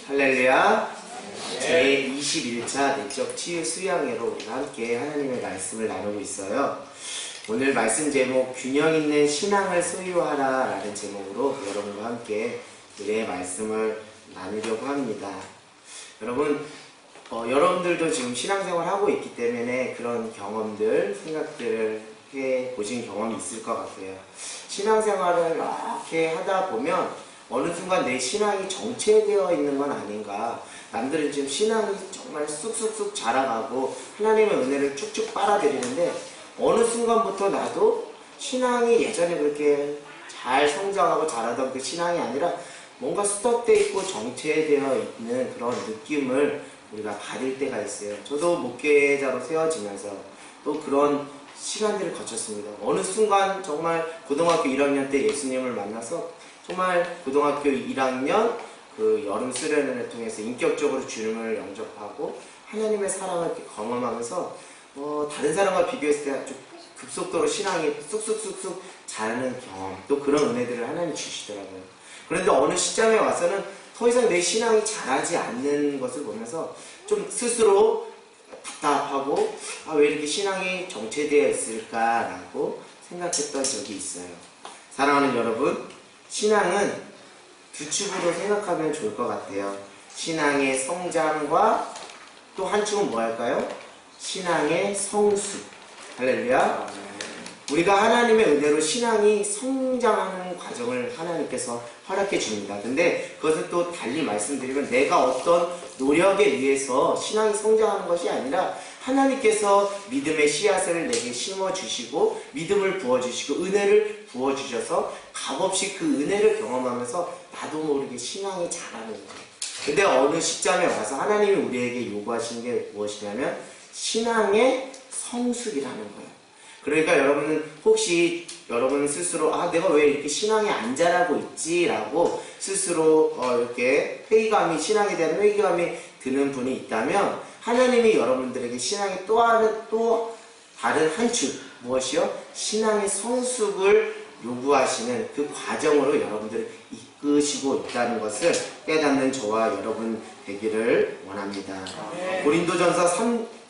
할렐루야. 제21차 내적 치유 수양회로 우리가 함께 하나님의 말씀을 나누고 있어요. 오늘 말씀 제목 균형 있는 신앙을 소유하라 라는 제목으로 여러분과 함께 우리의 말씀을 나누려고 합니다. 여러분, 여러분들도 지금 신앙생활 하고 있기 때문에 그런 경험들, 생각들을 해보신 경험이 있을 것 같아요. 신앙생활을 이렇게 하다 보면 어느 순간 내 신앙이 정체되어 있는 건 아닌가. 남들은 지금 신앙이 정말 쑥쑥쑥 자라가고 하나님의 은혜를 쭉쭉 빨아들이는데 어느 순간부터 나도 신앙이 예전에 그렇게 잘 성장하고 자라던 그 신앙이 아니라 뭔가 스톱되어 있고 정체되어 있는 그런 느낌을 우리가 받을 때가 있어요. 저도 목회자로 세워지면서 또 그런 시간들을 거쳤습니다. 어느 순간 정말 고등학교 1학년 때 예수님을 만나서 정말 고등학교 1학년 그 여름 수련회를 통해서 인격적으로 주님을 영접하고 하나님의 사랑을 경험하면서 다른 사람과 비교했을 때 아주 급속도로 신앙이 쑥쑥쑥쑥 자라는 경험, 또 그런 은혜들을 하나님 주시더라고요. 그런데 어느 시점에 와서는 더 이상 내 신앙이 자라지 않는 것을 보면서 좀 스스로 답답하고 왜 이렇게 신앙이 정체되어 있을까라고 생각했던 적이 있어요. 사랑하는 여러분, 신앙은 두 축으로 생각하면 좋을 것 같아요. 신앙의 성장과 또 한 축은 뭐 할까요? 신앙의 성숙. 할렐루야. 우리가 하나님의 은혜로 신앙이 성장하는 과정을 하나님께서 허락해 줍니다. 근데 그것을 또 달리 말씀드리면 내가 어떤 노력에 의해서 신앙이 성장하는 것이 아니라 하나님께서 믿음의 씨앗을 내게 심어주시고 믿음을 부어주시고 은혜를 부어주셔서 값없이 그 은혜를 경험하면서 나도 모르게 신앙이 자라는 거예요. 근데 어느 시점에 와서 하나님이 우리에게 요구하시는 게 무엇이냐면 신앙의 성숙이라는 거예요. 그러니까 여러분은 혹시 여러분 스스로 내가 왜 이렇게 신앙이 안 자라고 있지? 라고 스스로 이렇게 신앙에 대한 회의감이 드는 분이 있다면 하나님이 여러분들에게 신앙의 또 다른 한 축, 무엇이요? 신앙의 성숙을 요구하시는 그 과정으로 여러분들을 이끄시고 있다는 것을 깨닫는 저와 여러분 되기를 원합니다.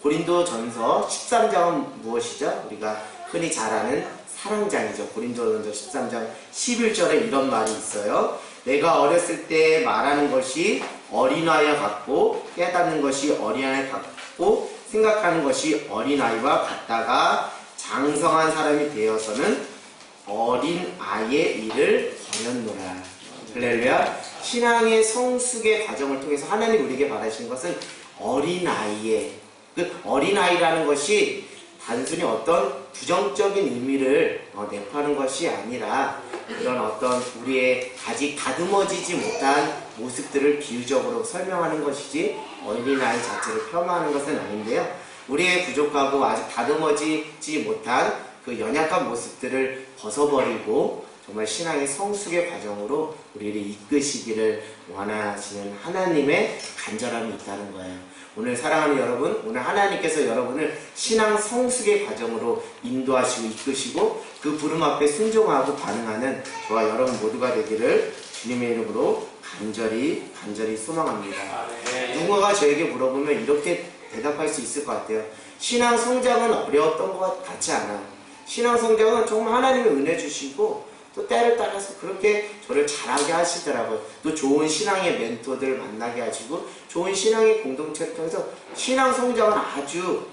고린도전서 13장은 무엇이죠? 우리가 흔히 잘 아는 사랑장이죠. 고린도전서 13장 11절에 이런 말이 있어요. 내가 어렸을 때 말하는 것이 어린아이와 같고 깨닫는 것이 어린아이 같고 생각하는 것이 어린아이와 같다가 장성한 사람이 되어서는 어린아이의 일을 버렸노라. 할렐루야. 신앙의 성숙의 과정을 통해서 하나님 우리에게 바라시는 것은 어린아이의 어린아이라는 것이 단순히 어떤 부정적인 의미를 내포하는 것이 아니라 그런 어떤 우리의 아직 다듬어지지 못한 모습들을 비유적으로 설명하는 것이지 어린아이 자체를 폄하하는 것은 아닌데요. 우리의 부족하고 아직 다듬어지지 못한 그 연약한 모습들을 벗어버리고 정말 신앙의 성숙의 과정으로 우리를 이끄시기를 원하시는 하나님의 간절함이 있다는 거예요. 오늘 사랑하는 여러분, 오늘 하나님께서 여러분을 신앙 성숙의 과정으로 인도하시고 이끄시고 그 부름 앞에 순종하고 반응하는 저와 여러분 모두가 되기를 주님의 이름으로 간절히 소망합니다. 누군가가 저에게 물어보면 이렇게 대답할 수 있을 것 같아요. 신앙 성장은 어려웠던 것 같지 않아요. 신앙 성장은 정말 하나님의 은혜 주시고 또 때를 따라서 그렇게 저를 잘하게 하시더라고요. 또 좋은 신앙의 멘토들을 만나게 하시고 좋은 신앙의 공동체를 통해서 신앙 성장은 아주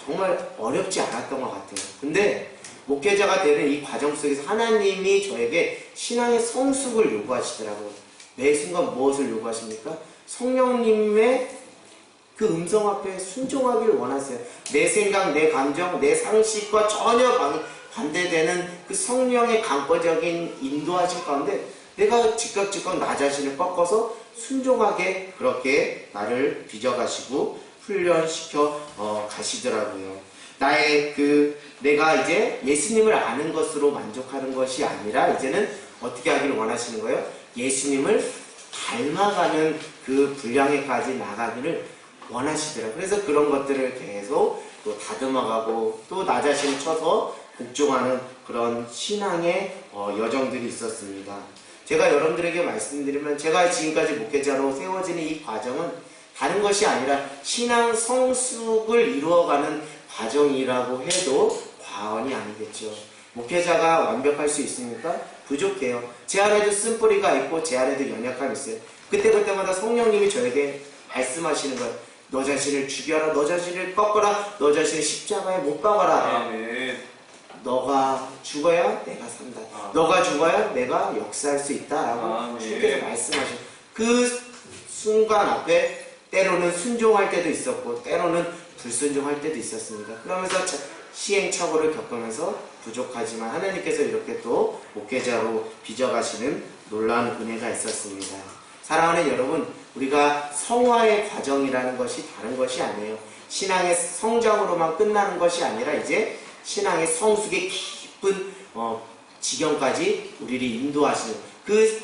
정말 어렵지 않았던 것 같아요. 근데 목회자가 되는 이 과정 속에서 하나님이 저에게 신앙의 성숙을 요구하시더라고요. 매 순간 무엇을 요구하십니까? 성령님의 그 음성 앞에 순종하기를 원하세요. 내 생각, 내 감정, 내 상식과 전혀 반대되는 그 성령의 강권적인 인도하신 가운데 내가 즉각 나 자신을 꺾어서 순종하게 그렇게 나를 빚어가시고 훈련시켜 가시더라고요. 내가 이제 예수님을 아는 것으로 만족하는 것이 아니라 이제는 어떻게 하기를 원하시는 거예요? 예수님을 닮아가는 그 분량에까지 나가기를 원하시더라고요. 그래서 그런 것들을 계속 또 다듬어가고 또 나 자신을 쳐서 복종하는 그런 신앙의 여정들이 있었습니다. 제가 여러분들에게 말씀드리면 제가 지금까지 목회자로 세워지는 이 과정은 다른 것이 아니라 신앙 성숙을 이루어가는 과정이라고 해도 과언이 아니겠죠. 목회자가 완벽할 수 있습니까? 부족해요. 제 안에도 쓴뿌리가 있고 제 안에도 연약함이 있어요. 그때마다 성령님이 저에게 말씀하시는 거예요. 너 자신을 죽여라, 너 자신을 꺾어라, 너 자신을 십자가에 못 박아라. 아멘. 너가 죽어야 내가 산다. 너가 죽어야 내가 역사할 수 있다라고 주께서 말씀하셔요. 그 순간 앞에 때로는 순종할 때도 있었고 때로는 불순종할 때도 있었습니다. 그러면서 시행착오를 겪으면서 부족하지만 하나님께서 이렇게 또 목회자로 빚어가시는 놀라운 은혜가 있었습니다. 사랑하는 여러분, 우리가 성화의 과정이라는 것이 다른 것이 아니에요. 신앙의 성장으로만 끝나는 것이 아니라 이제 신앙의 성숙의 깊은 지경까지 우리를 인도하시는 그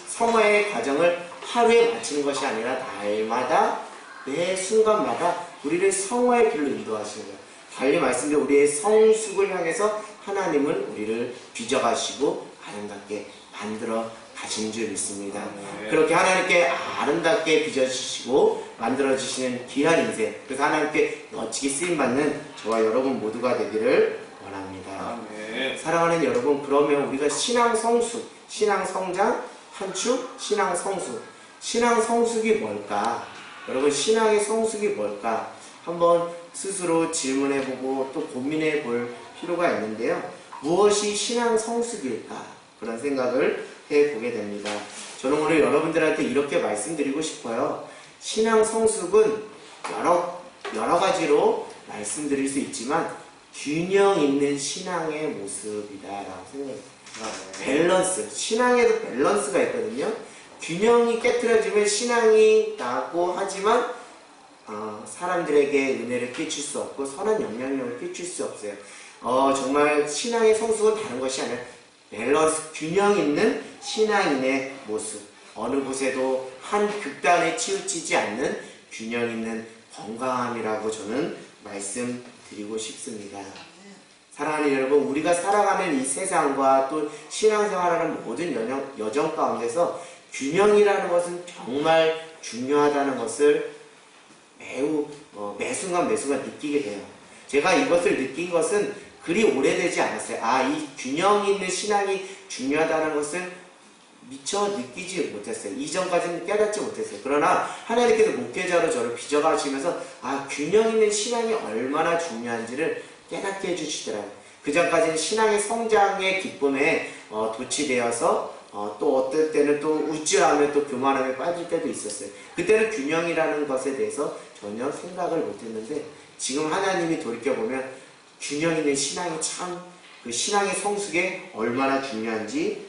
성화의 과정을 하루에 마치는 것이 아니라 날마다 매 순간마다 우리를 성화의 길로 인도하시는 거예요. 달리 말씀드린 우리의 성숙을 향해서 하나님은 우리를 빚어가시고 아름답게 만들어 가신 줄 믿습니다. 그렇게 하나님께 아름답게 빚어주시고 만들어주시는 귀한 인생, 그래서 하나님께 멋지게 쓰임받는 저와 여러분 모두가 되기를 원합니다. 사랑하는 여러분, 그러면 우리가 신앙 성숙, 신앙 성장, 한축, 신앙 성숙. 신앙 성숙이 뭘까? 여러분, 신앙의 성숙이 뭘까? 한번 스스로 질문해보고 또 고민해볼 필요가 있는데요. 무엇이 신앙 성숙일까? 그런 생각을 해보게 됩니다. 저는 오늘 여러분들한테 이렇게 말씀드리고 싶어요. 신앙 성숙은 여러 가지로 말씀드릴 수 있지만 균형 있는 신앙의 모습이다라고 생각합니다. 밸런스, 신앙에도 밸런스가 있거든요. 균형이 깨트려지면 신앙이 나고 하지만 사람들에게 은혜를 끼칠 수 없고 선한 영향력을 끼칠 수 없어요. 정말 신앙의 성숙은 다른 것이 아니라 밸런스, 균형 있는 신앙인의 모습, 어느 곳에도 한 극단에 치우치지 않는 균형 있는 건강함이라고 저는 말씀드리고 싶습니다. 사랑하는 여러분, 우리가 살아가는 이 세상과 또 신앙생활하는 모든 여정 가운데서 균형이라는 것은 정말 중요하다는 것을 매우 매순간 느끼게 돼요. 제가 이것을 느낀 것은 그리 오래되지 않았어요. 이 균형 있는 신앙이 중요하다는 것을 미처 느끼지 못했어요. 이전까지는 깨닫지 못했어요. 그러나 하나님께서 목회자로 저를 빚어가시면서 균형 있는 신앙이 얼마나 중요한지를 깨닫게 해주시더라고요. 그 전까지는 신앙의 성장의 기쁨에 도취되어서 또 어떨 때는 또 우쭐하며 또 교만함에 빠질 때도 있었어요. 그때는 균형이라는 것에 대해서 전혀 생각을 못했는데 지금 하나님이 돌이켜보면 균형 있는 신앙이 참 그 신앙의 성숙에 얼마나 중요한지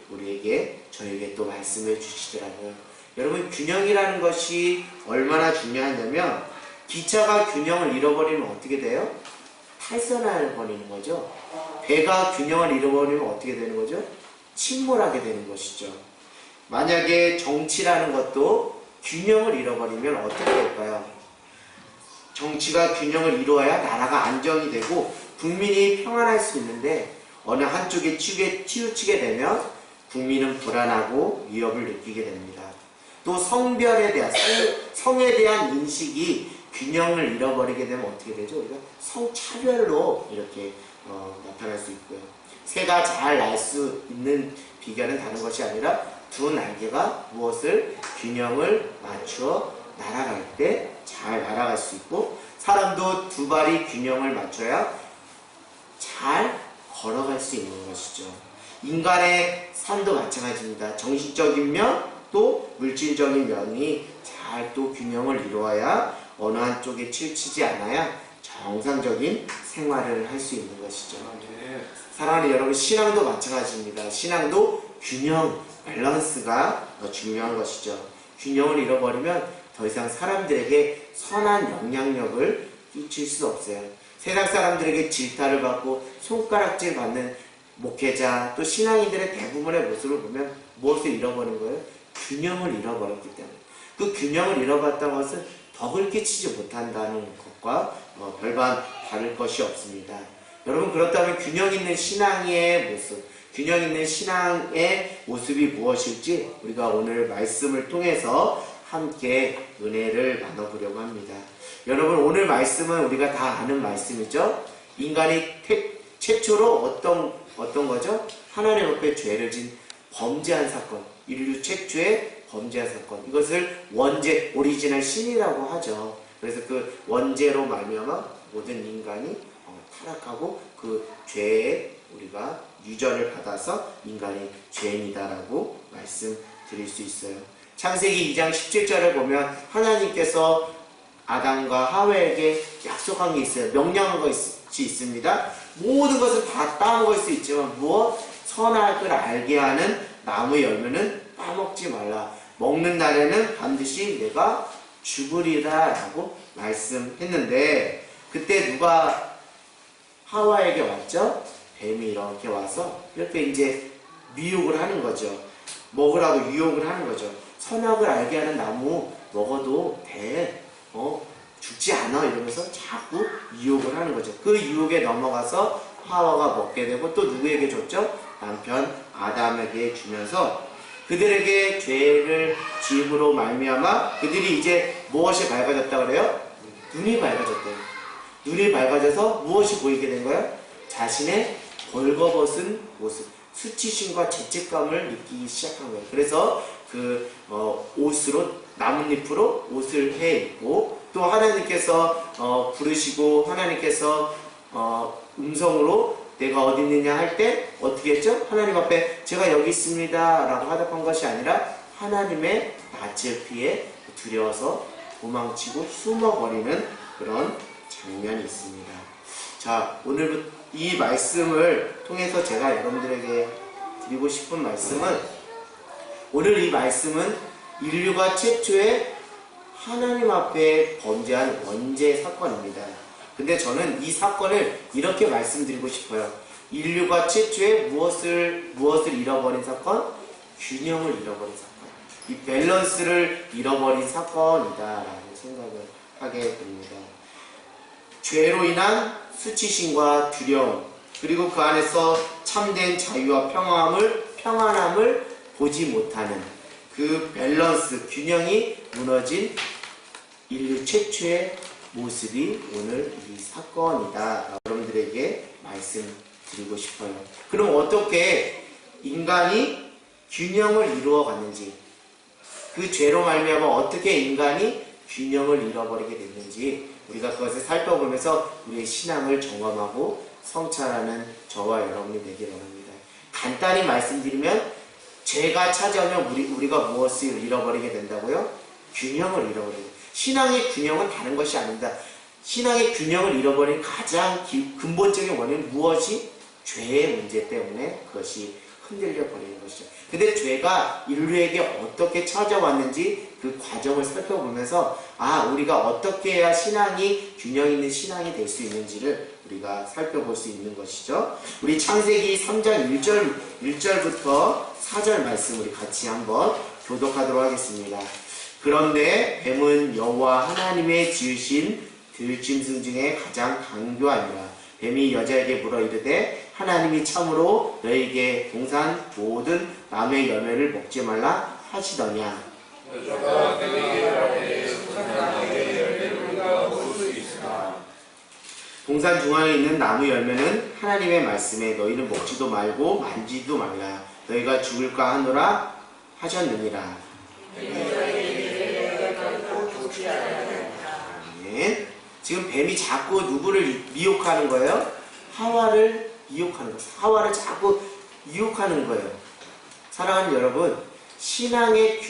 저에게 또 말씀해 주시더라고요. 여러분, 균형이라는 것이 얼마나 중요하냐면 기차가 균형을 잃어버리면 어떻게 돼요? 탈선해 버리는 거죠. 배가 균형을 잃어버리면 어떻게 되는 거죠? 침몰하게 되는 것이죠. 만약에 정치라는 것도 균형을 잃어버리면 어떻게 될까요? 정치가 균형을 이루어야 나라가 안정이 되고 국민이 평안할 수 있는데 어느 한쪽에 치우치게 되면 국민은 불안하고 위협을 느끼게 됩니다. 또 성별에 대한, 성에 대한 인식이 균형을 잃어버리게 되면 어떻게 되죠? 우리가 성차별로 이렇게 나타날 수 있고요. 새가 잘 날 수 있는 비결은 다른 것이 아니라 두 날개가 무엇을 균형을 맞추어 날아갈 때 잘 날아갈 수 있고, 사람도 두 발이 균형을 맞춰야 잘 걸어갈 수 있는 것이죠. 인간의 삶도 마찬가지입니다. 정신적인 면 또 물질적인 면이 잘 또 균형을 이루어야 어느 한쪽에 치우치지 않아야 정상적인 생활을 할 수 있는 것이죠. 사랑하는 여러분, 신앙도 마찬가지입니다. 신앙도 균형, 밸런스가 중요한 것이죠. 균형을 잃어버리면 더 이상 사람들에게 선한 영향력을 끼칠 수 없어요. 세상 사람들에게 질타를 받고 손가락질 받는 목회자 또 신앙인들의 대부분의 모습을 보면 무엇을 잃어버린 거예요? 균형을 잃어버렸기 때문에. 그 균형을 잃어버렸다는 것은 덕을 끼치지 못한다는 것과 별반 다를 것이 없습니다. 여러분, 그렇다면 균형 있는 신앙의 모습, 균형 있는 신앙의 모습이 무엇일지 우리가 오늘 말씀을 통해서 함께 은혜를 나눠보려고 합니다. 여러분, 오늘 말씀은 우리가 다 아는 말씀이죠. 인간이 최초로 어떤 거죠? 하나님 앞에 죄를 진 범죄한 사건, 인류 최초의 범죄한 사건, 이것을 원죄, 오리지널 신이라고 하죠. 그래서 그 원죄로 말미암아 모든 인간이 타락하고 그 죄에 우리가 유전을 받아서 인간이 죄인이다라고 말씀드릴 수 있어요. 창세기 2장 17절을 보면 하나님께서 아담과 하와에게 약속한 게 있어요. 명령한 것이 있습니다. 모든 것을 다 따먹을 수 있지만 무엇? 선악을 알게 하는 나무 열매는 따먹지 말라. 먹는 날에는 반드시 내가 죽으리라 라고 말씀했는데, 그때 누가 하와에게 왔죠? 뱀이 이렇게 와서 이렇게 이제 미혹을 하는 거죠. 먹으라고 유혹을 하는 거죠. 선악을 알게 하는 나무 먹어도 돼. 죽지 않아. 이러면서 자꾸 유혹을 하는 거죠. 그 유혹에 넘어가서 하와가 먹게 되고 또 누구에게 줬죠? 남편 아담에게 주면서 그들에게 죄를 지음으로 말미암아 그들이 이제 무엇이 밝아졌다 그래요? 눈이 밝아졌대요. 눈이 밝아져서 무엇이 보이게 된 거예요? 자신의 벌거벗은 모습, 수치심과 죄책감을 느끼기 시작한 거예요. 그래서 그 옷으로, 나뭇잎으로 옷을 해 입고, 또 하나님께서 부르시고 하나님께서 음성으로 내가 어디 있느냐 할 때 어떻게 했죠? 하나님 앞에 제가 여기 있습니다 라고 화답한 것이 아니라 하나님의 낯을 피해 두려워서 도망치고 숨어버리는 그런 장면이 있습니다. 자, 오늘 이 말씀을 통해서 제가 여러분들에게 드리고 싶은 말씀은, 오늘 이 말씀은 인류가 최초의 하나님 앞에 범죄한 원죄 사건입니다. 근데 저는 이 사건을 이렇게 말씀드리고 싶어요. 인류가 최초의 무엇을 잃어버린 사건? 균형을 잃어버린 사건. 이 밸런스를 잃어버린 사건이다라고 생각을 하게 됩니다. 죄로 인한 수치심과 두려움, 그리고 그 안에서 참된 자유와 평안함을 보지 못하는 그 밸런스, 균형이 무너진 인류 최초의 모습이 오늘 이 사건이다. 여러분들에게 말씀드리고 싶어요. 그럼 어떻게 인간이 균형을 이루어 갔는지, 그 죄로 말미암아 어떻게 인간이 균형을 잃어버리게 됐는지 우리가 그것을 살펴보면서 우리의 신앙을 점검하고 성찰하는 저와 여러분이 되기를 원합니다. 간단히 말씀드리면, 죄가 찾아오면 우리가 무엇을 잃어버리게 된다고요? 균형을 잃어버리고. 신앙의 균형은 다른 것이 아닙니다. 신앙의 균형을 잃어버린 가장 근본적인 원인은 무엇이? 죄의 문제 때문에 그것이 흔들려 버리는 것이죠. 근데 죄가 인류에게 어떻게 찾아왔는지 그 과정을 살펴보면서 우리가 어떻게 해야 신앙이 균형 있는 신앙이 될 수 있는지를 우리가 살펴볼 수 있는 것이죠. 우리 창세기 3장 1절부터 4절 말씀 우리 같이 한번 교독하도록 하겠습니다. 그런데 뱀은 여호와 하나님의 지으신 들짐승 중에 가장 강교하니라. 뱀이 여자에게 물어 이르되 하나님이 참으로 너에게 동산 모든 나무의 열매를 먹지 말라 하시더냐. 여자가 그에게 이르되 동산 열매를 우리가 먹을 수 있으나 동산 중앙에 있는 나무 열매는 하나님의 말씀에 너희는 먹지도 말고 만지도 말라 너희가 죽을까 하노라 하셨느니라. 아멘. 지금 뱀이 자꾸 누구를 미혹하는 거예요? 하와를 미혹하는 거예요. 하와를 자꾸 유혹하는 거예요. 사랑하는 여러분, 신앙의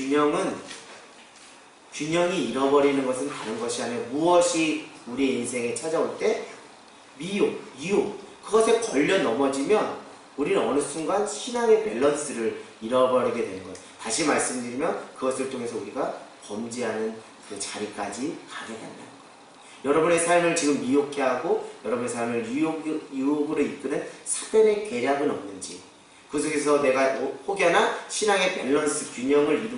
균형이 잃어버리는 것은 다른 것이 아니라 무엇이 우리 인생에 찾아올 때? 유혹. 그것에 걸려 넘어지면 우리는 어느 순간 신앙의 밸런스를 잃어버리게 되는 거예요. 다시 말씀드리면 그것을 통해서 우리가 범죄하는 그 자리까지 가게 된다는 거예요. 여러분의 삶을 지금 미혹해 하고 여러분의 삶을 유혹으로 이끄는 사단의 계략은 없는지, 그 속에서 내가 혹여나 신앙의 밸런스, 균형을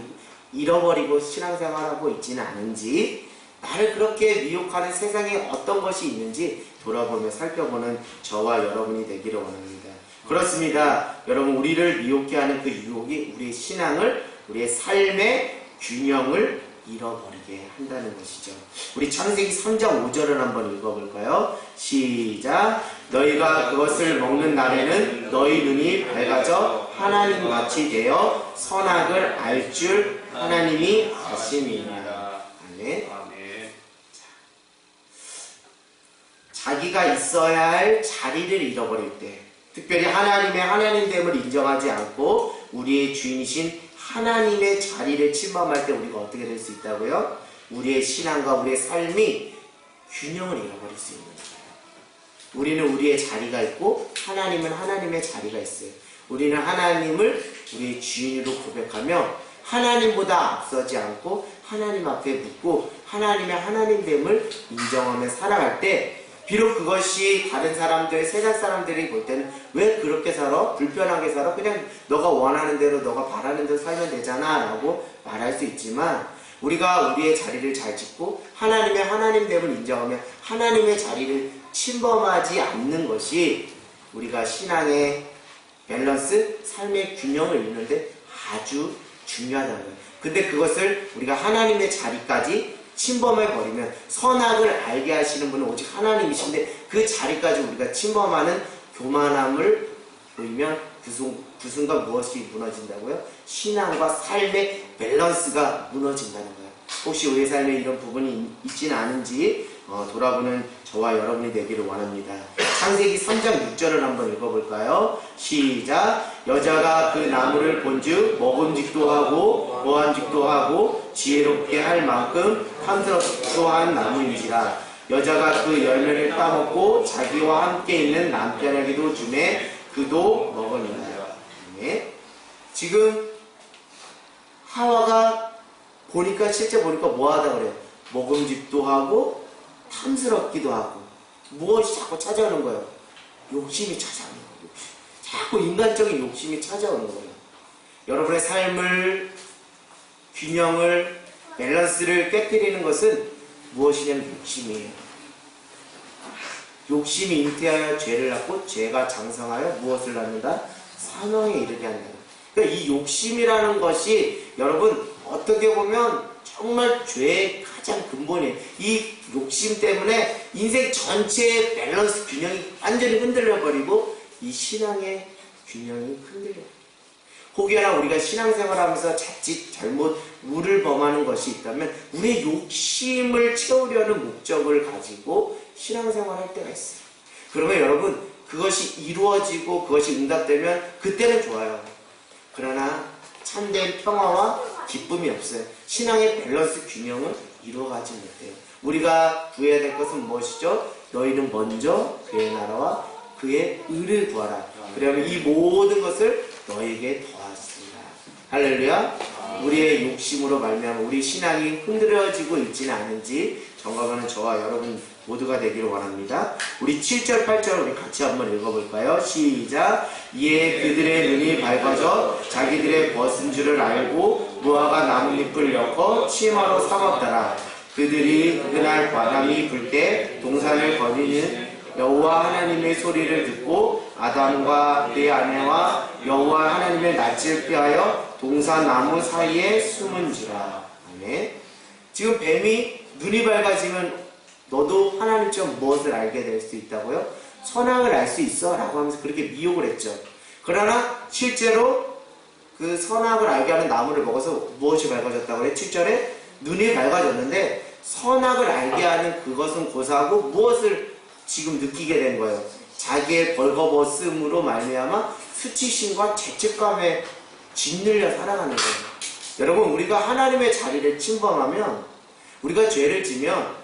잃어버리고 신앙생활하고 있지는 않은지, 나를 그렇게 미혹하는 세상에 어떤 것이 있는지 돌아보며 살펴보는 저와 여러분이 되기를 원합니다. 그렇습니다. 여러분, 우리를 미혹게 하는 그 유혹이 우리의 신앙을, 우리의 삶의 균형을 잃어버리게 한다는 것이죠. 우리 창세기 3장 5절을 한번 읽어볼까요? 시작. 너희가 그것을 먹는 날에는 너희 눈이 밝아져 하나님같이 되어 선악을 알 줄 하나님이 아심이니라. 아멘. 자기가 있어야 할 자리를 잃어버릴 때, 특별히 하나님의 하나님됨을 인정하지 않고 우리의 주인이신 하나님의 자리를 침범할 때 우리가 어떻게 될 수 있다고요? 우리의 신앙과 우리의 삶이 균형을 잃어버릴 수 있는 거예요. 우리는 우리의 자리가 있고 하나님은 하나님의 자리가 있어요. 우리는 하나님을 우리의 주인으로 고백하며 하나님보다 앞서지 않고 하나님 앞에 묻고 하나님의 하나님됨을 인정하며 살아갈 때, 비록 그것이 다른 사람들, 세상 사람들이 볼 때는 왜 그렇게 살아? 불편하게 살아? 그냥 너가 원하는 대로, 너가 바라는 대로 살면 되잖아 라고 말할 수 있지만, 우리가 우리의 자리를 잘 짓고 하나님의 하나님됨을 인정하며 하나님의 자리를 침범하지 않는 것이 우리가 신앙의 밸런스, 삶의 균형을 이루는데 아주 중요하다는 거예요. 근데 그것을 우리가 하나님의 자리까지 침범해버리면, 선악을 알게 하시는 분은 오직 하나님이신데 그 자리까지 우리가 침범하는 교만함을 보이면 그 순간 무엇이 무너진다고요? 신앙과 삶의 밸런스가 무너진다는 거예요. 혹시 우리의 삶에 이런 부분이 있지는 않은지 돌아보는 저와 여러분이 되기를 원합니다. 창세기 3장 6절을 한번 읽어볼까요? 시작. 여자가 그 나무를 본즉 먹음직도 하고 보암직도 하고 지혜롭게 할 만큼 탐스럽기도 한 나무인지라. 여자가 그 열매를 따먹고 자기와 함께 있는 남편에게도 주매 그도 먹으니라. 네. 지금 하와가 실제 보니까 뭐 하다 그래요? 먹음직도 하고 탐스럽기도 하고, 무엇이 자꾸 찾아오는 거예요? 욕심이 찾아오는 거예요. 욕심. 자꾸 인간적인 욕심이 찾아오는 거예요. 여러분의 삶을, 균형을, 밸런스를 깨뜨리는 것은 무엇이냐면 욕심이에요. 욕심이 잉태하여 죄를 낳고 죄가 장성하여 무엇을 낳는다? 사망에 이르게 한다. 그러니까 이 욕심이라는 것이 여러분 어떻게 보면 정말 죄의 가장 근본이에요. 이 욕심 때문에 인생 전체의 밸런스 균형이 완전히 흔들려버리고 이 신앙의 균형이 흔들려요. 혹여나 우리가 신앙생활하면서 자칫 잘못 우를 범하는 것이 있다면 우리의 욕심을 채우려는 목적을 가지고 신앙생활할 때가 있어요. 그러면 여러분 그것이 이루어지고 그것이 응답되면 그때는 좋아요. 그러나 참된 평화와 기쁨이 없어요. 신앙의 밸런스 균형은 이루어가지 못해요. 우리가 구해야 될 것은 무엇이죠? 너희는 먼저 그의 나라와 그의 의를 구하라. 그러면 이 모든 것을 너에게 더하시리라. 할렐루야. 우리의 욕심으로 말미암아 우리 신앙이 흔들어지고 있지는 않은지 점검하는 저와 여러분 모두가 되기를 원합니다. 우리 7절 8절 우리 같이 한번 읽어볼까요? 시작. 이에 그들의 눈이 밝아져 자기들의 벗은 줄을 알고 무화과 나뭇잎을 엮어 치마로 삼았더라. 그들이 그날 바람이 불 때 동산을 거니는 여호와 하나님의 소리를 듣고 아담과 그의 아내와 여호와 하나님의 낯을 피하여 동산 나무 사이에 숨은지라. 아멘. 지금 뱀이 눈이 밝아지면 너도 하나님처럼 무엇을 알게 될 수 있다고요? 선악을 알 수 있어 라고 하면서 그렇게 미혹을 했죠. 그러나 실제로 그 선악을 알게 하는 나무를 먹어서 무엇이 밝아졌다고 그래? 7절에 눈이 밝아졌는데 선악을 알게 하는 그것은 고사하고 무엇을 지금 느끼게 된 거예요? 자기의 벌거벗음으로 말미암아 수치심과 죄책감에 짓눌려 살아가는 거예요. 여러분 우리가 하나님의 자리를 침범하면, 우리가 죄를 지면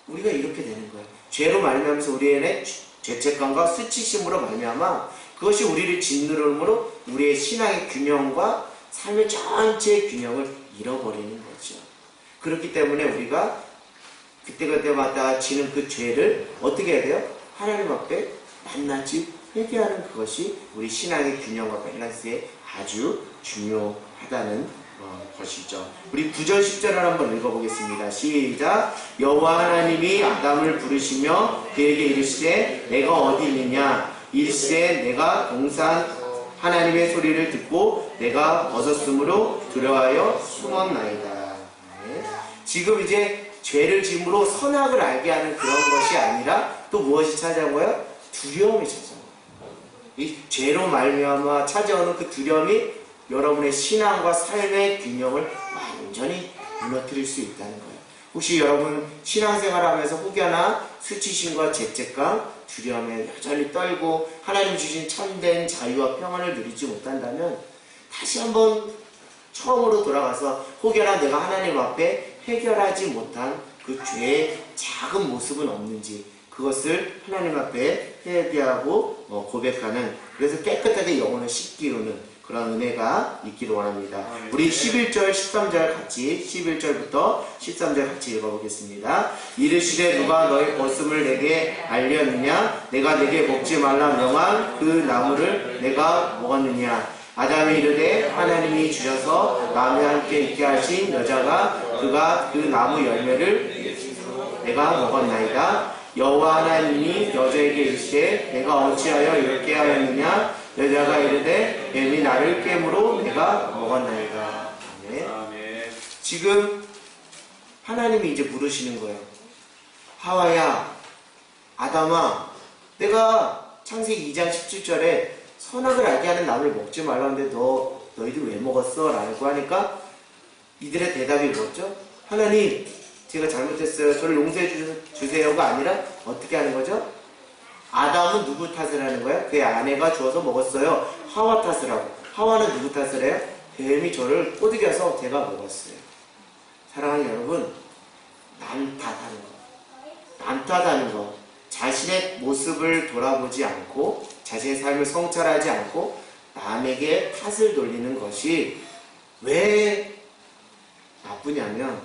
우리가 이렇게 되는 거예요. 죄로 말미암아서 우리의 죄책감과 수치심으로 말미암아 그것이 우리를 짓누름으로 우리의 신앙의 균형과 삶의 전체의 균형을 잃어버리는 거죠. 그렇기 때문에 우리가 그때그때마다 지는 그 죄를 어떻게 해야 돼요? 하나님 앞에 낱낱이 회개하는 그것이 우리 신앙의 균형과 밸런스에 아주 중요하다는 것이죠. 우리 9절 10절을 한번 읽어보겠습니다. 시작. 여호와 하나님이 아담을 부르시며 그에게 이르시되 내가 어디 있느냐? 일시에 내가 동산 하나님의 소리를 듣고 내가 벗었으므로 두려워하여 숨었나이다. 네. 지금 이제 죄를 짐으로 선악을 알게 하는 그런 것이 아니라 또 무엇이 찾아온 거예요? 두려움이 찾아온 거예요. 이 죄로 말미암아 찾아오는 그 두려움이 여러분의 신앙과 삶의 균형을 완전히 무너뜨릴 수 있다는 거예요. 혹시 여러분 신앙생활 하면서 혹여나 수치심과 죄책감, 두려움에 여전히 떨고 하나님 주신 참된 자유와 평안을 누리지 못한다면 다시 한번 처음으로 돌아가서 혹여나 내가 하나님 앞에 해결하지 못한 그 죄의 작은 모습은 없는지 그것을 하나님 앞에 회개하고 고백하는, 그래서 깨끗하게 영혼을 씻기우는 그런 은혜가 있기를 원합니다. 우리 11절 13절 같이 11절부터 13절 같이 읽어보겠습니다. 이르시되 누가 너의 벗음을 내게 알렸느냐? 내가 내게 먹지 말라 명한 그 나무를 내가 먹었느냐? 아담이 이르되 하나님이 주셔서 남과 함께 있게 하신 여자가 그가 그 나무 열매를 내가 먹었나이다. 여호와 하나님이 여자에게 이르시되 내가 어찌하여 이렇게 하였느냐? 여자가 이르되 뱀이 나를 깨므로 내가 먹었나이다. 아멘. 지금 하나님이 이제 물으시는 거예요. 하와야, 아담아, 내가 창세기 2장 17절에 선악을 알게 하는 나무를 먹지 말라는데 너희들 왜 먹었어? 라고 하니까 이들의 대답이 뭐였죠? 하나님, 제가 잘못했어요. 저를 용서해 주세요가 아니라 어떻게 하는 거죠? 아담은 누구 탓을 하는 거야? 그의 아내가 주어서 먹었어요. 하와 탓을 하고. 하와는 누구 탓을 해요? 뱀이 저를 꼬드겨서 제가 먹었어요. 사랑하는 여러분, 남 탓하는 거. 남 탓하는 거. 자신의 모습을 돌아보지 않고 자신의 삶을 성찰하지 않고 남에게 탓을 돌리는 것이 왜 나쁘냐면,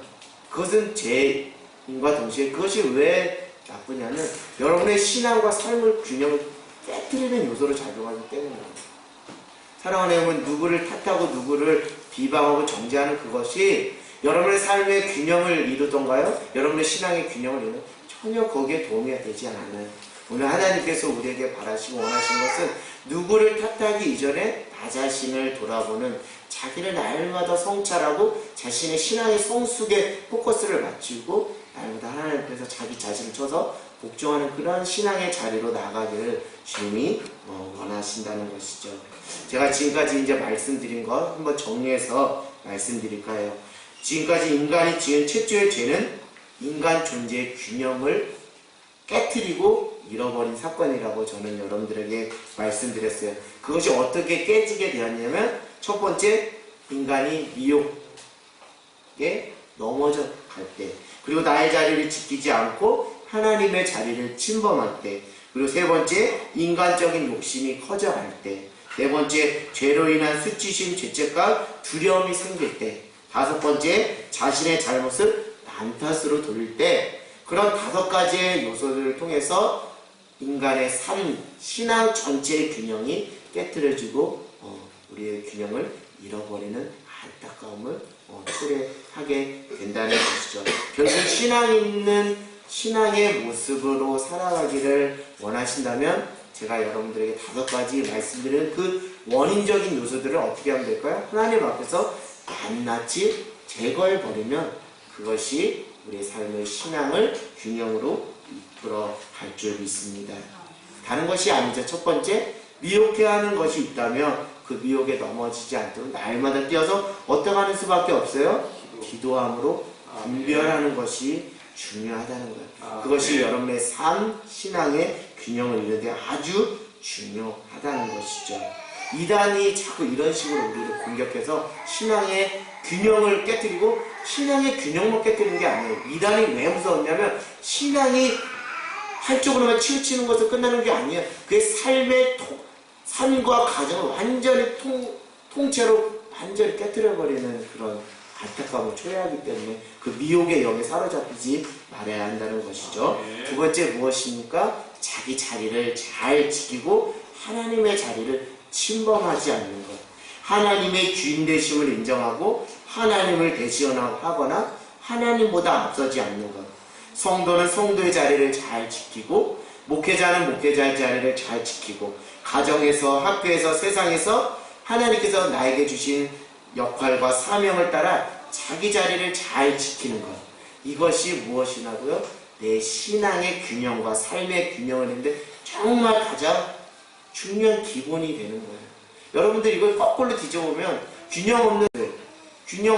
그것은 죄인과 동시에 그것이 왜 나쁘냐면 여러분의 신앙과 삶의 균형을 깨뜨리는 요소로 작용하기 때문입니다. 사랑하는 여러분, 누구를 탓하고 누구를 비방하고 정죄하는 그것이 여러분의 삶의 균형을 이루던가요? 여러분의 신앙의 균형을 이루는 전혀 거기에 도움이 되지 않아요. 오늘 하나님께서 우리에게 바라시고 원하시는 것은 누구를 탓하기 이전에 나 자신을 돌아보는, 자기를 날마다 성찰하고 자신의 신앙의 성숙에 포커스를 맞추고 날마다 하나님 앞에서 자기 자신을 쳐서 복종하는 그런 신앙의 자리로 나가기를 주님이 원하신다는 것이죠. 제가 지금까지 이제 말씀드린 것 한번 정리해서 말씀드릴까요? 지금까지 인간이 지은 최초의 죄는 인간 존재의 균형을 깨트리고 잃어버린 사건이라고 저는 여러분들에게 말씀드렸어요. 그것이 어떻게 깨지게 되었냐면, 첫 번째, 인간이 미혹에 넘어져 갈 때, 그리고 나의 자리를 지키지 않고 하나님의 자리를 침범할 때, 그리고 세 번째, 인간적인 욕심이 커져갈 때, 네 번째, 죄로 인한 수치심, 죄책감, 두려움이 생길 때, 다섯 번째, 자신의 잘못을 남 탓으로 돌릴 때, 그런 다섯 가지의 요소들을 통해서 인간의 삶, 신앙 전체의 균형이 깨트려지고 우리의 균형을 잃어버리는 안타까움을 초래하게 된다는 것이죠. 결국 신앙 있는 신앙의 모습으로 살아가기를 원하신다면 제가 여러분들에게 다섯 가지 말씀드린 그 원인적인 요소들을 어떻게 하면 될까요? 하나님 앞에서 낱낱이 제거해버리면 그것이 우리의 삶의 신앙을 균형으로 이끌어 갈 줄 믿습니다. 다른 것이 아니죠. 첫 번째, 미혹해하는 것이 있다면 그 미혹에 넘어지지 않도록 날마다 뛰어서 어떻게 하는 수밖에 없어요? 기도함으로 분별하는 것이 중요하다는 거예요. 그것이 여러분의 삶, 신앙의 균형을 이루는데 아주 중요하다는 것이죠. 이단이 자꾸 이런 식으로 우리를 공격해서 신앙의 균형을 깨뜨리고, 신앙의 균형만 깨뜨리는 게 아니에요. 이단이 왜 무서웠냐면 신앙이 한쪽으로만 치우치는 것을 끝나는 게 아니에요. 그의 삶의 삶과 가정을 완전히 통째로 완전히 깨뜨려버리는 그런 안타까움을 초래하기 때문에 그 미혹의 영에 사로잡히지 말아야 한다는 것이죠. 두 번째 무엇입니까? 자기 자리를 잘 지키고 하나님의 자리를 침범하지 않는 것. 하나님의 주인되심을 인정하고 하나님을 대시하거나 하나님보다 앞서지 않는 것. 성도는 성도의 자리를 잘 지키고 목회자는 목회자의 자리를 잘 지키고 가정에서, 학교에서, 세상에서 하나님께서 나에게 주신 역할과 사명을 따라 자기 자리를 잘 지키는 것. 이것이 무엇이냐고요? 내 신앙의 균형과 삶의 균형을 했는데 정말 가장 중요한 기본이 되는 거예요. 여러분들 이걸 거꾸로 뒤져보면 균형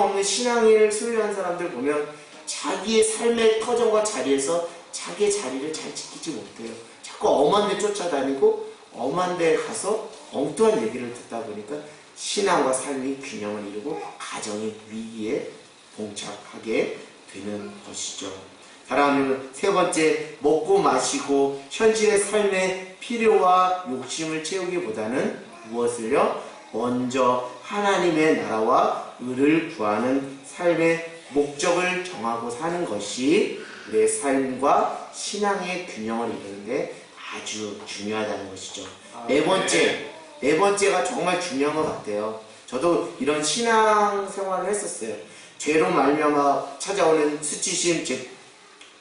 없는 신앙을 소유한 사람들 보면 자기의 삶의 터전과 자리에서 자기의 자리를 잘 지키지 못해요. 자꾸 엄한 데 쫓아다니고 엄한 데 가서 엉뚱한 얘기를 듣다 보니까 신앙과 삶이 균형을 이루고 가정이 위기에 봉착하게 되는 것이죠. 사랑하는 세 번째, 먹고 마시고 현실의 삶의 필요와 욕심을 채우기보다는 무엇을요? 먼저 하나님의 나라와 의를 구하는 삶의 목적을 정하고 사는 것이 내 삶과 신앙의 균형을 이루는데 아주 중요하다는 것이죠. 네 번째가 정말 중요한 것 같아요. 저도 이런 신앙 생활을 했었어요. 죄로 말미암아 찾아오는 수치심,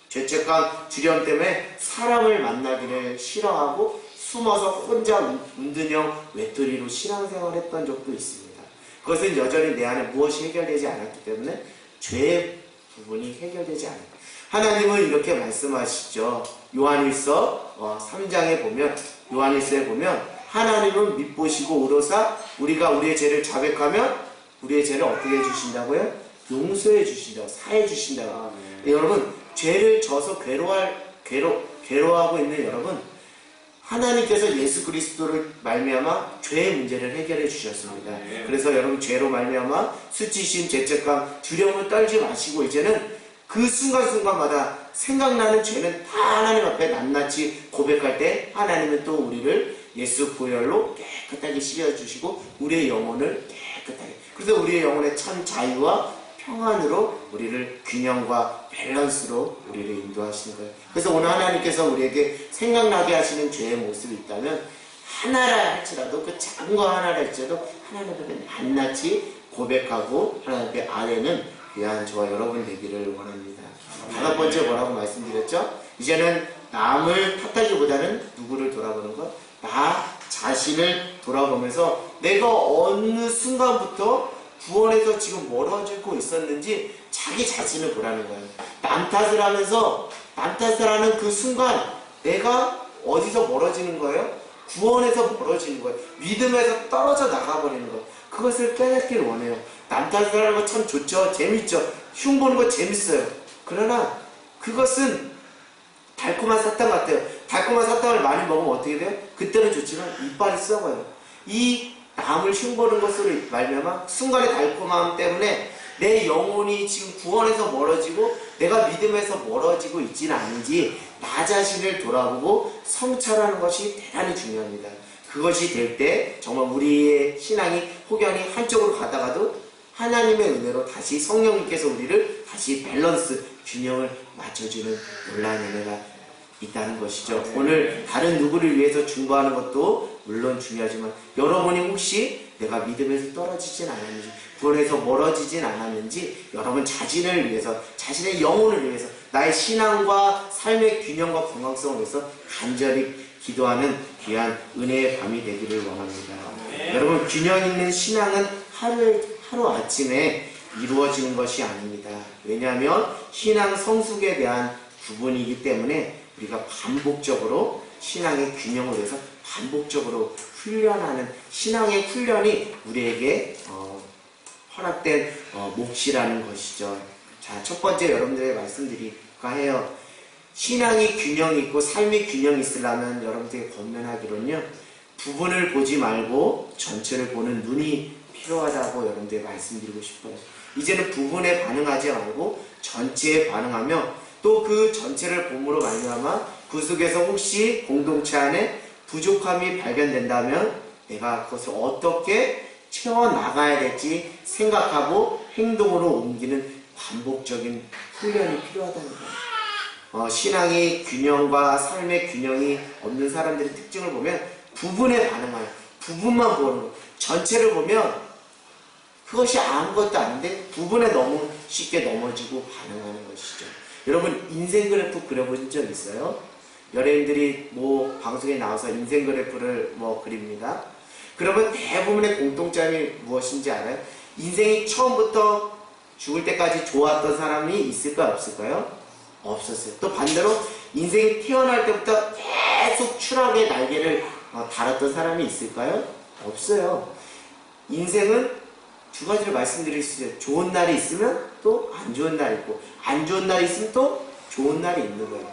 죄책감, 두려움 때문에 사람을 만나기를 싫어하고 숨어서 혼자 운둔형 외톨이로 신앙생활을 했던 적도 있습니다. 그것은 여전히 내 안에 무엇이 해결되지 않았기 때문에 죄의 부분이 해결되지 않아요. 하나님은 이렇게 말씀하시죠. 요한일서 3장에 보면, 요한일서에 보면 하나님은 밉보시고 우러사 우리가 우리의 죄를 자백하면 우리의 죄를 어떻게 해주신다고요? 용서해 주신다고, 사해 주신다고. 여러분, 죄를 져서 괴로워하고 있는 여러분, 하나님께서 예수 그리스도를 말미암아 죄의 문제를 해결해 주셨습니다. 그래서 여러분, 죄로 말미암아 수치심, 죄책감, 두려움을 떨지 마시고 이제는 그 순간순간마다 생각나는 죄는 다 하나님 앞에 낱낱이 고백할 때 하나님은 또 우리를 예수 보혈로 깨끗하게 씻어주시고 우리의 영혼을 깨끗하게, 그래서 우리의 영혼의 참 자유와 평안으로 우리를 균형과 밸런스로 우리를 인도하시는 거예요. 그래서 오늘 하나님께서 우리에게 생각나게 하시는 죄의 모습이 있다면 하나라 할지라도, 그 작은 거 하나라 할지라도 하나님 앞에 낱낱이 고백하고 하나님 앞에 아뢰는 귀한 저와 여러분 되기를 원합니다. 다섯 번째 뭐라고 말씀드렸죠? 이제는 남을 탓하기보다는 누구를 돌아보는 것? 나 자신을 돌아보면서 내가 어느 순간부터 구원에서 지금 멀어지고 있었는지 자기 자신을 보라는 거예요. 남 탓을 하면서, 남 탓을 하는 그 순간 내가 어디서 멀어지는 거예요? 구원에서 멀어지는 거예요. 믿음에서 떨어져 나가버리는 거예요. 그것을 깨닫길 원해요. 남 탓을 하는 거 참 좋죠. 재밌죠. 흉보는 거 재밌어요. 그러나 그것은 달콤한 사탕 같아요. 달콤한 사탕을 많이 먹으면 어떻게 돼요? 그때는 좋지만 이빨이 썩어요. 이 남을 흉보는 것으로 말미암아 순간의 달콤함 때문에 내 영혼이 지금 구원에서 멀어지고 내가 믿음에서 멀어지고 있지는 않은지 나 자신을 돌아보고 성찰하는 것이 대단히 중요합니다. 그것이 될 때 정말 우리의 신앙이 혹연히 한쪽으로 가다가도 하나님의 은혜로 다시 성령님께서 우리를 다시 밸런스, 균형을 맞춰주는 놀라운 은혜가 있다는 것이죠. 오늘 다른 누구를 위해서 중보하는 것도 물론 중요하지만 여러분이 혹시 내가 믿음에서 떨어지진 않았는지, 구원에서 멀어지진 않았는지 여러분 자신을 위해서, 자신의 영혼을 위해서, 나의 신앙과 삶의 균형과 건강성을 위해서 간절히 기도하는 귀한 은혜의 밤이 되기를 원합니다. 여러분, 균형 있는 신앙은 하루 아침에 이루어지는 것이 아닙니다. 왜냐하면 신앙 성숙에 대한 부분이기 때문에 우리가 반복적으로 신앙의 균형을 위해서 반복적으로 훈련하는 신앙의 훈련이 우리에게 허락된 몫이라는 것이죠. 자, 첫 번째 여러분들에게 말씀드릴까 해요. 신앙이 균형이 있고 삶이 균형이 있으려면 여러분들에게 권면하기로는요, 부분을 보지 말고 전체를 보는 눈이 필요하다고 여러분들에게 말씀드리고 싶어요. 이제는 부분에 반응하지 말고 전체에 반응하며 또 그 전체를 봄으로 말미암아 그 속에서 혹시 공동체 안에 부족함이 발견된다면 내가 그것을 어떻게 채워나가야 될지 생각하고 행동으로 옮기는 반복적인 훈련이 필요하다는 거예요. 신앙의 균형과 삶의 균형이 없는 사람들의 특징을 보면 부분에 반응하는, 부분만 보는 거, 전체를 보면 그것이 아무것도 아닌데 부분에 너무 쉽게 넘어지고 반응하는 것이죠. 여러분, 인생 그래프 그려본 적 있어요? 연예인들이 뭐 방송에 나와서 인생 그래프를 뭐 그립니다. 그러면 대부분의 공통점이 무엇인지 알아요? 인생이 처음부터 죽을 때까지 좋았던 사람이 있을까요? 없을까요? 없었어요. 또 반대로 인생이 태어날 때부터 계속 추락의 날개를 달았던 사람이 있을까요? 없어요. 인생은 두 가지를 말씀드릴 수 있어요. 좋은 날이 있으면 또 안 좋은 날이 있고, 안 좋은 날이 있으면 또 좋은 날이 있는 거예요.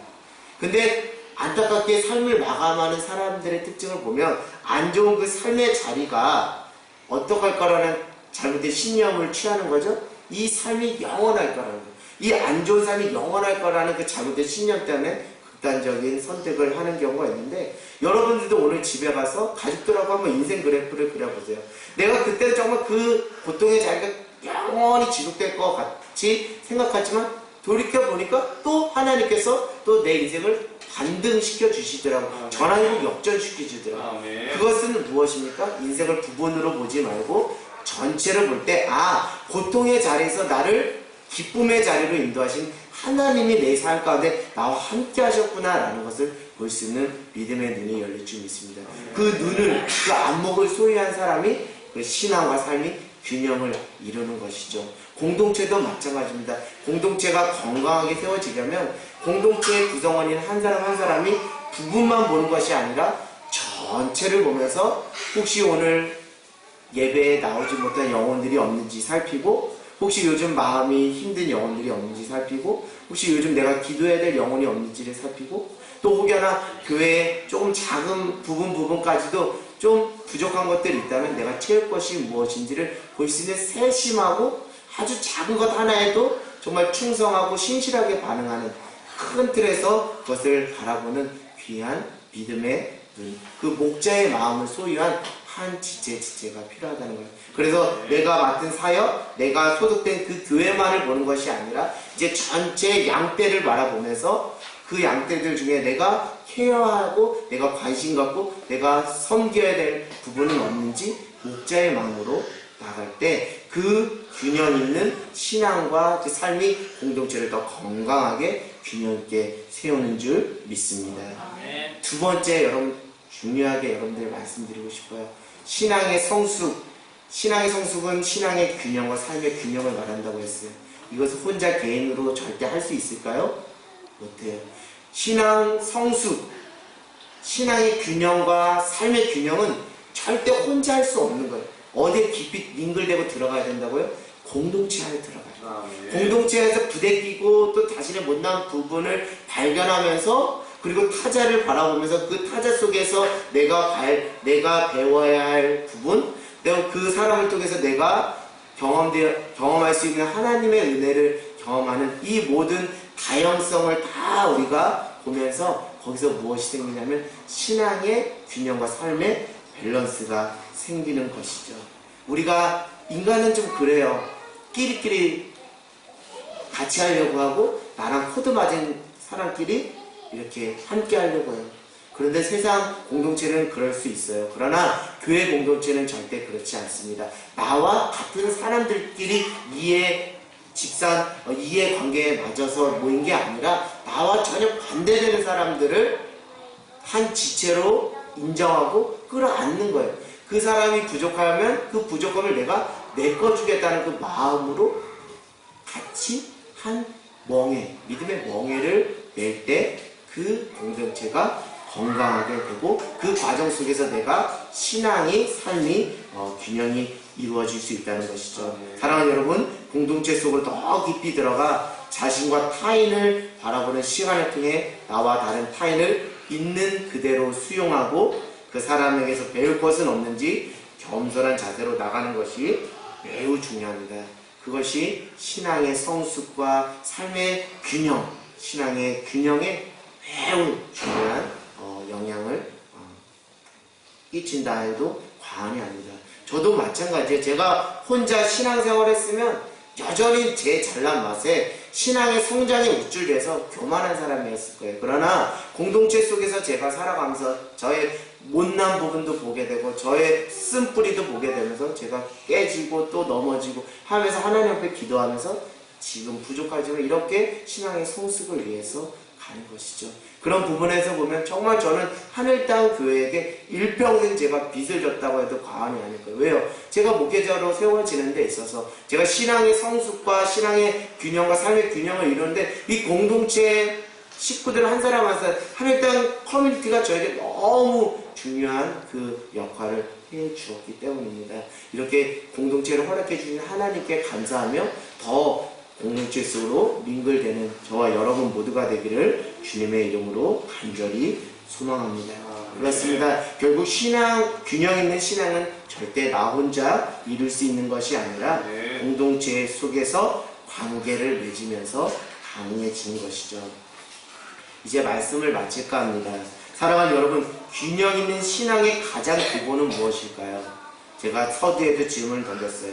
근데 안타깝게 삶을 마감하는 사람들의 특징을 보면 안 좋은 그 삶의 자리가 어떡할 거라는 잘못된 신념을 취하는 거죠. 이 삶이 영원할 거라는 거예요. 이 안 좋은 삶이 영원할 거라는 그 잘못된 신념 때문에 극단적인 선택을 하는 경우가 있는데, 여러분들도 오늘 집에 가서 가족들하고 한번 인생 그래프를 그려보세요. 내가 그때는 정말 그 고통의 자리가 영원히 지속될 것 같이 생각하지만 돌이켜보니까 또 하나님께서 또 내 인생을 반등시켜 주시더라고. 전환으로 역전시켜 주더라고. 그것은 무엇입니까? 인생을 부분으로 보지 말고 전체를 볼 때, 고통의 자리에서 나를 기쁨의 자리로 인도하신 하나님이 내 삶 가운데 나와 함께 하셨구나 라는 것을 볼 수 있는 믿음의 눈이 열릴 줄 믿습니다. 그 눈을, 그 안목을 소유한 사람이 그 신앙과 삶이 균형을 이루는 것이죠. 공동체도 마찬가지입니다. 공동체가 건강하게 세워지려면 공동체의 구성원인 한 사람 한 사람이 부분만 보는 것이 아니라 전체를 보면서 혹시 오늘 예배에 나오지 못한 영혼들이 없는지 살피고, 혹시 요즘 마음이 힘든 영혼들이 없는지 살피고, 혹시 요즘 내가 기도해야 될 영혼이 없는지를 살피고, 또 혹여나 교회에 조금 작은 부분까지도 좀 부족한 것들이 있다면 내가 채울 것이 무엇인지를 볼 수 있는 세심하고 아주 작은 것 하나에도 정말 충성하고 신실하게 반응하는 큰 틀에서 그것을 바라보는 귀한 믿음의 눈, 그 목자의 마음을 소유한 한 지체가 필요하다는 거예요. 그래서 내가 맡은 사역, 내가 소속된 그 교회만을 보는 것이 아니라 이제 전체 양떼를 바라보면서 그 양떼들 중에 내가 케어하고 내가 관심 갖고 내가 섬겨야 될 부분은 없는지 목자의 마음으로 나갈 때 그 균형 있는 신앙과 그 삶이 공동체를 더 건강하게 균형 있게 세우는 줄 믿습니다. 두 번째, 여러분 중요하게 여러분들 말씀드리고 싶어요. 신앙의 성숙. 신앙의 성숙은 신앙의 균형과 삶의 균형을 말한다고 했어요. 이것을 혼자 개인으로 절대 할 수 있을까요? 못해요. 신앙 성숙, 신앙의 균형과 삶의 균형은 절대 혼자 할 수 없는 거예요. 어디에 깊이 링글대고 들어가야 된다고요? 공동체 안에 들어가요. 공동체 안에서 부대끼고 또 자신의 못난 부분을 발견하면서, 그리고 타자를 바라보면서 그 타자 속에서 내가 배워야 할 부분, 내가 그 사람을 통해서 내가 경험할 수 있는 하나님의 은혜를 경험하는 이 모든 다양성을 다 우리가 보면서 거기서 무엇이 생기냐면 신앙의 균형과 삶의 밸런스가 생기는 것이죠. 우리가 인간은 좀 그래요. 끼리끼리 같이 하려고 하고 나랑 코드 맞은 사람끼리 이렇게 함께 하려고 해요. 그런데 세상 공동체는 그럴 수 있어요. 그러나 교회 공동체는 절대 그렇지 않습니다. 나와 같은 사람들끼리 이해 관계에 맞아서 모인 게 아니라 나와 전혀 반대되는 사람들을 한 지체로 인정하고 끌어안는 거예요. 그 사람이 부족하면 그 부족함을 내가 메꿔주겠다는 그 마음으로 같이 한 믿음의 멍에를 낼 때 그 공동체가 건강하게 되고 그 과정 속에서 내가 신앙이, 삶이 균형이 이루어질 수 있다는 것이죠. 사랑하는 여러분, 공동체 속으로 더 깊이 들어가 자신과 타인을 바라보는 시간을 통해 나와 다른 타인을 있는 그대로 수용하고 그 사람에게서 배울 것은 없는지 겸손한 자세로 나가는 것이 매우 중요합니다. 그것이 신앙의 성숙과 삶의 균형, 신앙의 균형에 매우 중요한 영향을 끼친다 해도 과언이 아닙니다. 저도 마찬가지예요. 제가 혼자 신앙생활을 했으면 여전히 제 잘난 맛에 신앙의 성장에 우쭐대서 교만한 사람이었을 거예요. 그러나 공동체 속에서 제가 살아가면서 저의 못난 부분도 보게 되고 저의 쓴뿌리도 보게 되면서 제가 깨지고 또 넘어지고 하면서 하나님 앞에 기도하면서 지금 부족하지만 이렇게 신앙의 성숙을 위해서 가는 것이죠. 그런 부분에서 보면 정말 저는 하늘 땅 교회에게 일평생 제가 빚을 졌다고 해도 과언이 아닐 거예요. 왜요? 제가 목회자로 세워지는 데 있어서 제가 신앙의 성숙과 신앙의 균형과 삶의 균형을 이루는데 이 공동체 식구들 한 사람 한 사람 하늘 땅 커뮤니티가 저에게 너무 중요한 그 역할을 해 주었기 때문입니다. 이렇게 공동체를 허락해 주신 하나님께 감사하며 더 공동체 속으로 링글되는 저와 여러분 모두가 되기를 주님의 이름으로 간절히 소망합니다. 그렇습니다. 결국 균형 있는 신앙은 절대 나 혼자 이룰 수 있는 것이 아니라 공동체 속에서 관계를 맺으면서 가능해지는 것이죠. 이제 말씀을 마칠까 합니다. 사랑하는 여러분, 균형 있는 신앙의 가장 기본은 무엇일까요? 제가 서두에도 질문을 던졌어요.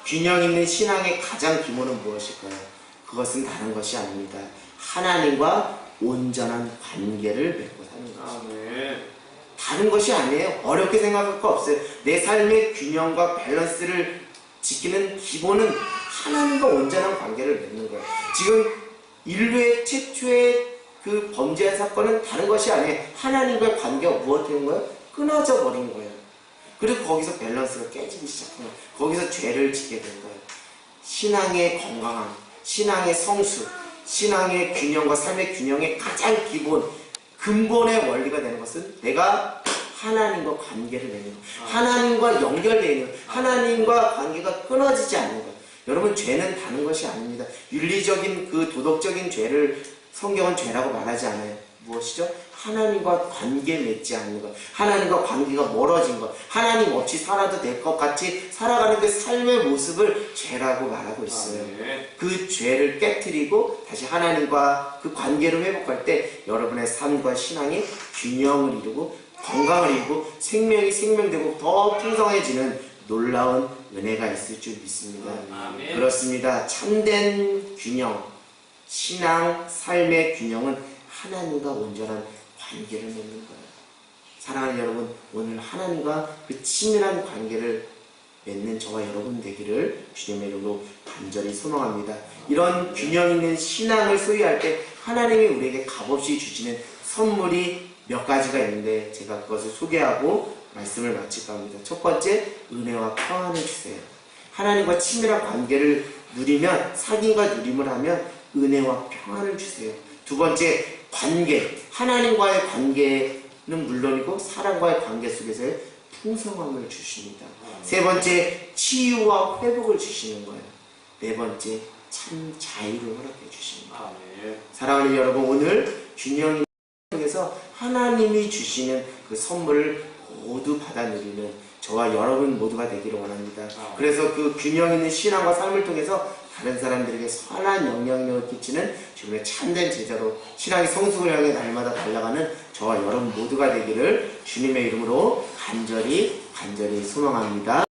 균형 있는 신앙의 가장 기본은 무엇일까요? 그것은 다른 것이 아닙니다. 하나님과 온전한 관계를 맺고 사는 것입니다. 다른 것이 아니에요. 어렵게 생각할 거 없어요. 내 삶의 균형과 밸런스를 지키는 기본은 하나님과 온전한 관계를 맺는 거예요. 지금 인류의 최초의 그 범죄한 사건은 다른 것이 아니에요. 하나님과의 관계가 무엇인 거예요? 끊어져 버린 거예요. 그리고 거기서 밸런스가 깨지기 시작한 거예요. 거기서 죄를 짓게 된 거예요. 신앙의 건강함, 신앙의 성수, 신앙의 균형과 삶의 균형의 가장 기본, 근본의 원리가 되는 것은 내가 하나님과 관계를 맺는 거예요. 하나님과 연결되어 있는 거예요. 하나님과 관계가 끊어지지 않는 거예요. 여러분, 죄는 다른 것이 아닙니다. 윤리적인 그 도덕적인 죄를 성경은 죄라고 말하지 않아요. 무엇이죠? 하나님과 관계 맺지 않는 것, 하나님과 관계가 멀어진 것, 하나님 없이 살아도 될 것 같이 살아가는 그 삶의 모습을 죄라고 말하고 있어요. 그 죄를 깨트리고 다시 하나님과 그 관계를 회복할 때 여러분의 삶과 신앙이 균형을 이루고 건강을 이루고 생명이 생명되고 더 풍성해지는 놀라운 은혜가 있을 줄 믿습니다. 그렇습니다. 참된 균형, 신앙, 삶의 균형은 하나님과 온전한 관계를 맺는 거예요. 사랑하는 여러분, 오늘 하나님과 그 친밀한 관계를 맺는 저와 여러분 되기를 주님의 이름으로 간절히 소망합니다. 이런 균형 있는 신앙을 소유할 때 하나님이 우리에게 값없이 주시는 선물이 몇 가지가 있는데 제가 그것을 소개하고 말씀을 마칠까 합니다. 첫 번째, 은혜와 평안을 주세요. 하나님과 친밀한 관계를 누리면, 사귐과 누림을 하면 은혜와 평안을 주세요. 두 번째, 관계. 하나님과의 관계는 물론이고 사람과의 관계 속에서의 풍성함을 주십니다. 세 번째, 치유와 회복을 주시는 거예요. 네 번째, 참 자유를 허락해 주십니다. 사랑하는 여러분, 오늘 균형 속에서 하나님이 주시는 그 선물을 모두 받아 누리는 저와 여러분 모두가 되기를 원합니다. 그래서 그 균형 있는 신앙과 삶을 통해서 다른 사람들에게 선한 영향력을 끼치는 주님의 참된 제자로 신앙의 성숙을 향해 날마다 달려가는 저와 여러분 모두가 되기를 주님의 이름으로 간절히 소망합니다.